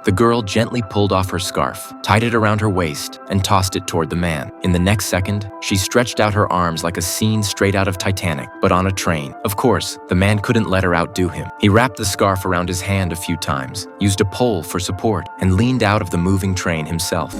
The girl gently pulled off her scarf, tied it around her waist, and tossed it toward the man. In the next second, she stretched out her arms like a scene straight out of Titanic, but on a train. Of course, the man couldn't let her outdo him. He wrapped the scarf around his hand a few times, used a pole for support, and leaned out of the moving train himself.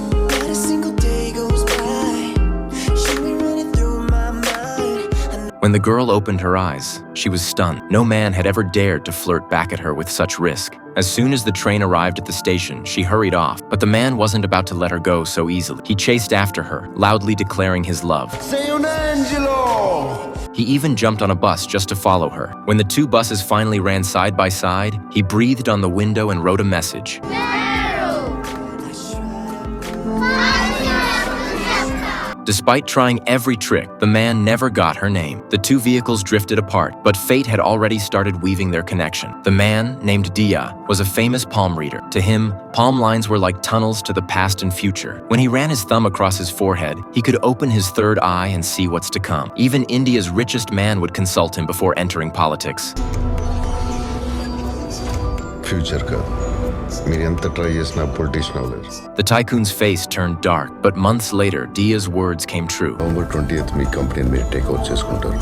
When the girl opened her eyes, she was stunned. No man had ever dared to flirt back at her with such risk. As soon as the train arrived at the station, she hurried off, but the man wasn't about to let her go so easily. He chased after her, loudly declaring his love. Sei un angelo! He even jumped on a bus just to follow her. When the two buses finally ran side by side, he breathed on the window and wrote a message. Despite trying every trick, the man never got her name. The two vehicles drifted apart, but fate had already started weaving their connection. The man, named Dia, was a famous palm reader. To him, palm lines were like tunnels to the past and future. When he ran his thumb across his forehead, he could open his third eye and see what's to come. Even India's richest man would consult him before entering politics. Future ka. మీరు ఎంత try చేసినా politician అవ్వలేరు. The tycoon's face turned dark, but months later, Dia's words came true. November 20th మీ కంపెనీని మీరు take over చేసుకుంటారు.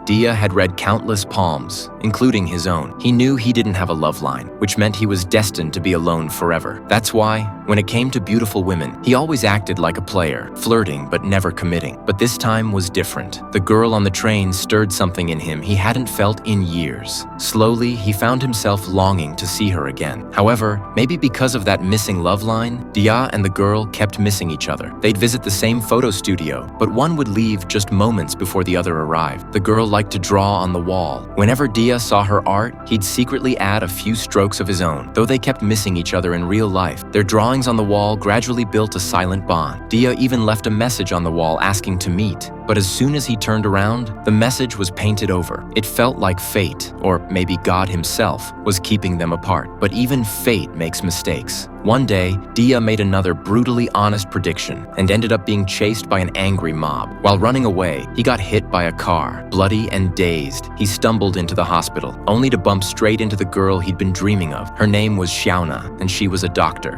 Dia had read countless palms, including his own. He knew he didn't have a love line, which meant he was destined to be alone forever. That's why, when it came to beautiful women, he always acted like a player, flirting but never committing. But this time was different. The girl on the train stirred something in him he hadn't felt in years. Slowly, he found himself longing to see her again. However, maybe because of that missing love line, Dia and the girl kept missing each other. They'd visit the same photo studio, but one would leave just moments before the other arrived. The girl liked to draw on the wall. Whenever Dia saw her art, he'd secretly add a few strokes of his own. Though they kept missing each other in real life, their drawings on the wall gradually built a silent bond. Dia even left a message on the wall asking to meet. But as soon as he turned around, the message was painted over. It felt like fate, or maybe God himself, was keeping them apart. But even fate makes mistakes. One day, Dia made another brutally honest prediction and ended up being chased by an angry mob. While running away, he got hit by a car. Bloody and dazed, he stumbled into the hospital, only to bump straight into the girl he'd been dreaming of. Her name was Xiaona, and she was a doctor.